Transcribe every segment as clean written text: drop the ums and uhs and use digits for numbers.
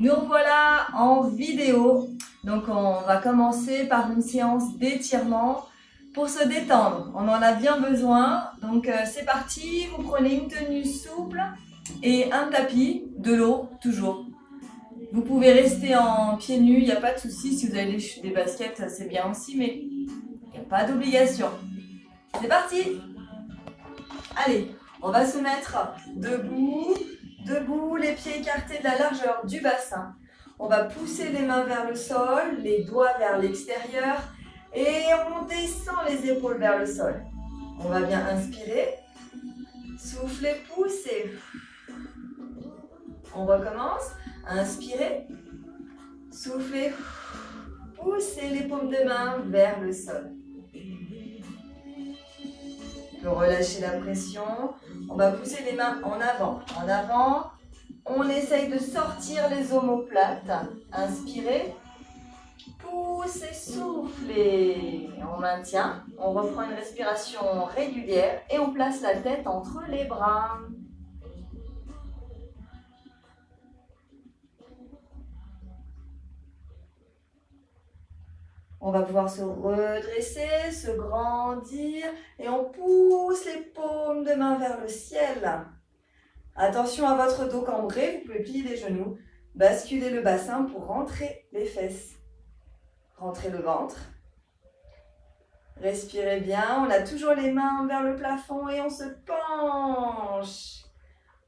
Nous voilà en vidéo. Donc on va commencer par une séance d'étirement pour se détendre. On en a bien besoin. Donc c'est parti, vous prenez une tenue souple et un tapis, de l'eau toujours. Vous pouvez rester en pieds nus, il n'y a pas de souci. Si vous avez des baskets, c'est bien aussi, mais il n'y a pas d'obligation. C'est parti! Allez, on va se mettre debout, les pieds écartés de la largeur du bassin. On va pousser les mains vers le sol, les doigts vers l'extérieur et on descend les épaules vers le sol. On va bien inspirer, souffler, pousser. On recommence, inspirer, souffler, pousser les paumes de main vers le sol. On peut relâcher la pression. On va pousser les mains en avant. En avant, on essaye de sortir les omoplates. Inspirez, poussez, soufflez. On maintient. On reprend une respiration régulière et on place la tête entre les bras. On va pouvoir se redresser, se grandir et on pousse les paumes de main vers le ciel. Attention à votre dos cambré, vous pouvez plier les genoux, basculer le bassin pour rentrer les fesses. Rentrez le ventre. Respirez bien, on a toujours les mains vers le plafond et on se penche.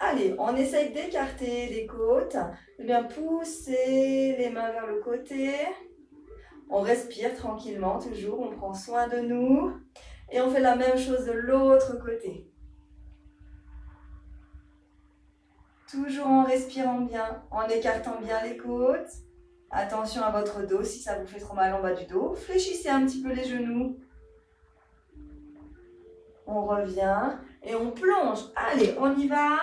Allez, on essaye d'écarter les côtes, de bien pousser les mains vers le côté. On respire tranquillement, toujours, on prend soin de nous. Et on fait la même chose de l'autre côté. Toujours en respirant bien, en écartant bien les côtes. Attention à votre dos, si ça vous fait trop mal en bas du dos. Fléchissez un petit peu les genoux. On revient et on plonge. Allez, on y va.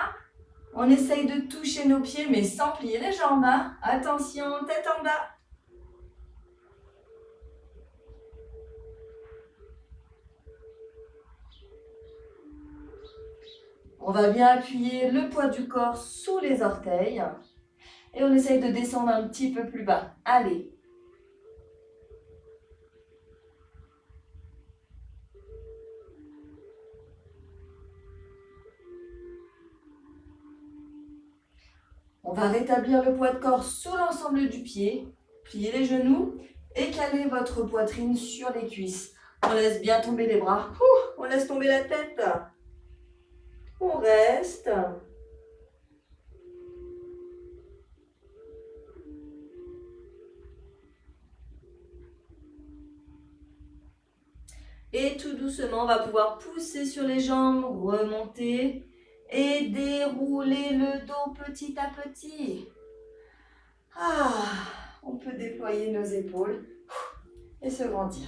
On essaye de toucher nos pieds, mais sans plier les jambes. Hein. Attention, tête en bas. On va bien appuyer le poids du corps sous les orteils. Et on essaye de descendre un petit peu plus bas. Allez. On va rétablir le poids de corps sous l'ensemble du pied. Pliez les genoux et calez votre poitrine sur les cuisses. On laisse bien tomber les bras. On laisse tomber la tête. On reste. Et tout doucement, on va pouvoir pousser sur les jambes, remonter et dérouler le dos petit à petit. On peut déployer nos épaules et se grandir.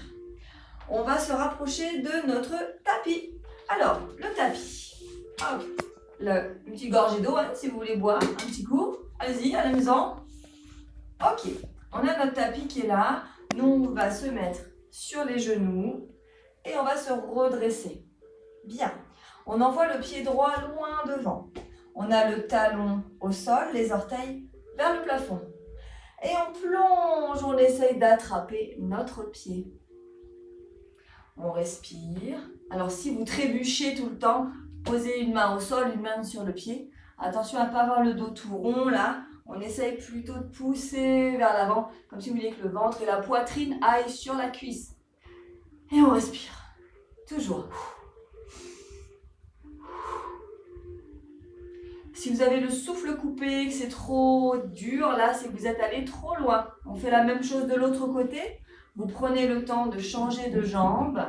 On va se rapprocher de notre tapis. Alors, le tapis. Une petite gorgée d'eau, hein, si vous voulez boire un petit coup. Allez-y, à la maison. Ok, on a notre tapis qui est là. Nous, on va se mettre sur les genoux et on va se redresser. Bien. On envoie le pied droit loin devant. On a le talon au sol, les orteils vers le plafond. Et on plonge, on essaye d'attraper notre pied. On respire. Alors si vous trébuchez tout le temps, posez une main au sol, une main sur le pied. Attention à ne pas avoir le dos tout rond là. On essaye plutôt de pousser vers l'avant, comme si vous vouliez que le ventre et la poitrine aillent sur la cuisse. Et on respire. Toujours. Si vous avez le souffle coupé, que c'est trop dur, là, c'est que vous êtes allé trop loin. On fait la même chose de l'autre côté. Vous prenez le temps de changer de jambe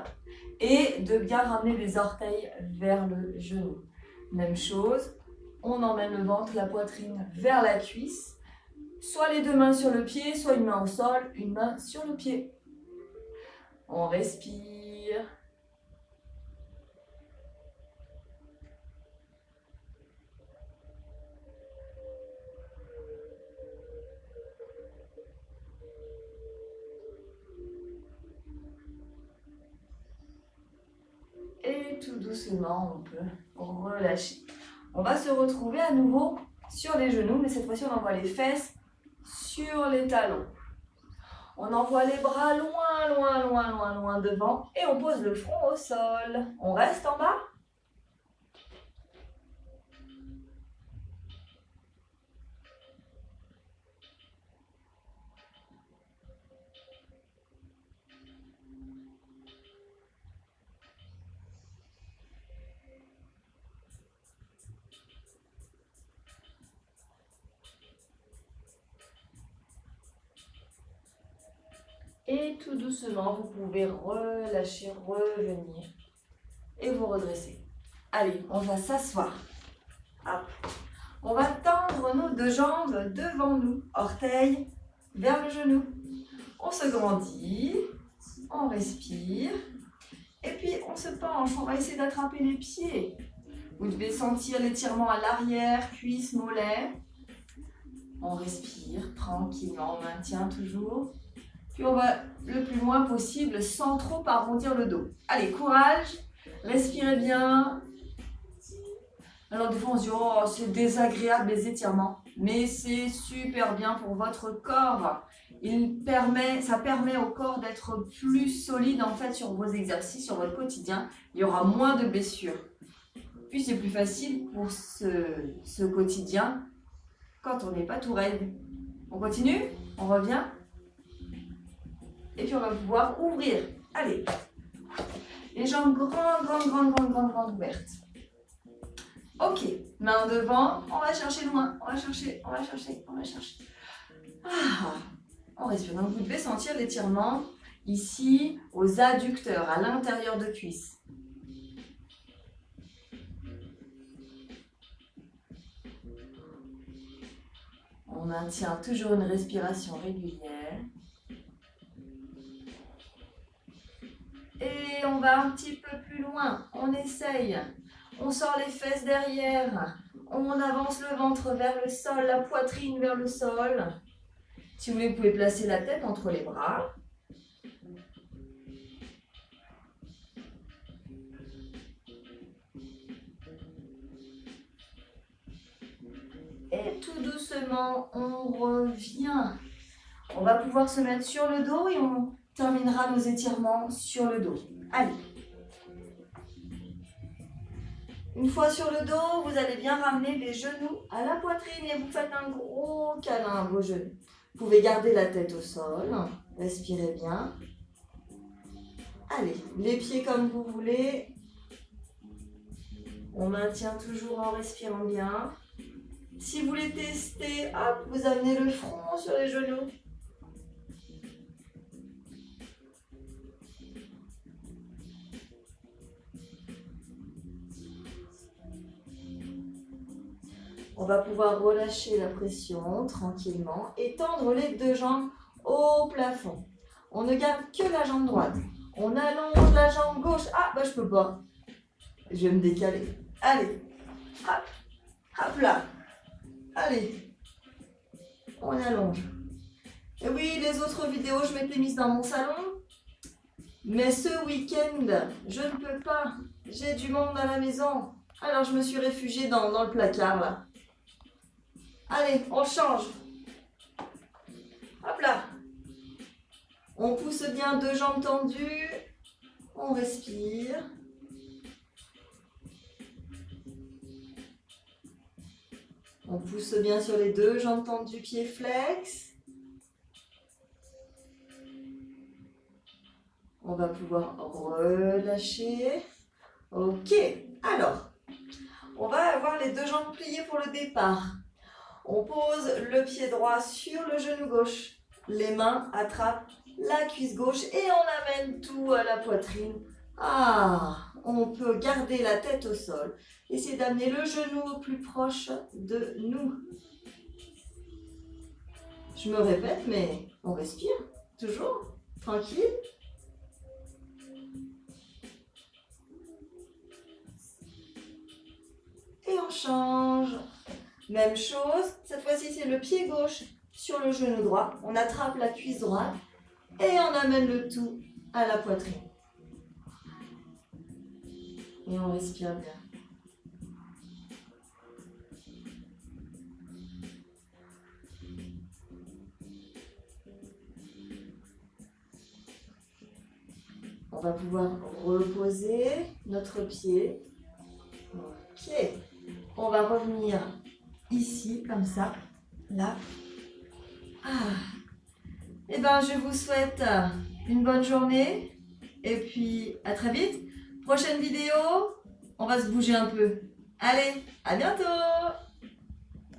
et de bien ramener les orteils vers le genou. Même chose, on emmène le ventre, la poitrine vers la cuisse. Soit les deux mains sur le pied, soit une main au sol, une main sur le pied. On respire. Et tout doucement, on peut relâcher. On va se retrouver à nouveau sur les genoux, mais cette fois-ci, on envoie les fesses sur les talons. On envoie les bras loin, loin, loin, loin, loin devant et on pose le front au sol. On reste en bas. Et tout doucement, vous pouvez relâcher, revenir et vous redresser. Allez, on va s'asseoir. Hop. On va tendre nos deux jambes devant nous, orteils vers le genou. On se grandit, on respire et puis on se penche. On va essayer d'attraper les pieds. Vous devez sentir l'étirement à l'arrière, cuisses, mollets. On respire tranquillement, on maintient toujours. Puis on va le plus loin possible sans trop arrondir le dos. Allez, courage, respirez bien. Alors des fois on se dit, oh c'est désagréable les étirements. Mais c'est super bien pour votre corps. Ça permet au corps d'être plus solide en fait sur vos exercices, sur votre quotidien. Il y aura moins de blessures. Puis c'est plus facile pour ce quotidien quand on n'est pas tout raide. On continue? On revient? Et puis on va pouvoir ouvrir. Allez. Les jambes grandes ouvertes. Ok. Main devant. On va chercher loin. On va chercher. Ah. On respire. Donc vous devez sentir l'étirement ici aux adducteurs, à l'intérieur de cuisse. On maintient toujours une respiration régulière. Et on va un petit peu plus loin, on essaye, on sort les fesses derrière, on avance le ventre vers le sol, la poitrine vers le sol. Si vous voulez, vous pouvez placer la tête entre les bras. Et tout doucement, on revient. On va pouvoir se mettre sur le dos et on terminera nos étirements sur le dos. Allez. Une fois sur le dos, vous allez bien ramener les genoux à la poitrine et vous faites un gros câlin à vos genoux. Vous pouvez garder la tête au sol. Respirez bien. Allez, les pieds comme vous voulez. On maintient toujours en respirant bien. Si vous voulez tester, hop, vous amenez le front sur les genoux. On va pouvoir relâcher la pression tranquillement et tendre les deux jambes au plafond. On ne garde que la jambe droite. On allonge la jambe gauche. Ah, bah je peux pas. Je vais me décaler. Allez. Hop. Hop là. Allez. On allonge. Et oui, les autres vidéos, je m'étais mise dans mon salon. Mais ce week-end, je ne peux pas. J'ai du monde à la maison. Alors je me suis réfugiée dans le placard là. Allez, on change. Hop là. On pousse bien deux jambes tendues. On respire. On pousse bien sur les deux jambes tendues, pieds flex. On va pouvoir relâcher. Ok. Alors, on va avoir les deux jambes pliées pour le départ. On pose le pied droit sur le genou gauche. Les mains attrapent la cuisse gauche et on amène tout à la poitrine. Ah, on peut garder la tête au sol. Essayez d'amener le genou au plus proche de nous. Je me répète, mais on respire. Toujours. Tranquille. Et on change. Même chose, cette fois-ci c'est le pied gauche sur le genou droit. On attrape la cuisse droite et on amène le tout à la poitrine. Et on respire bien. On va pouvoir reposer notre pied. Ok. On va revenir ici, comme ça. Là. Et ben, je vous souhaite une bonne journée. Et puis, à très vite. Prochaine vidéo, on va se bouger un peu. Allez, à bientôt!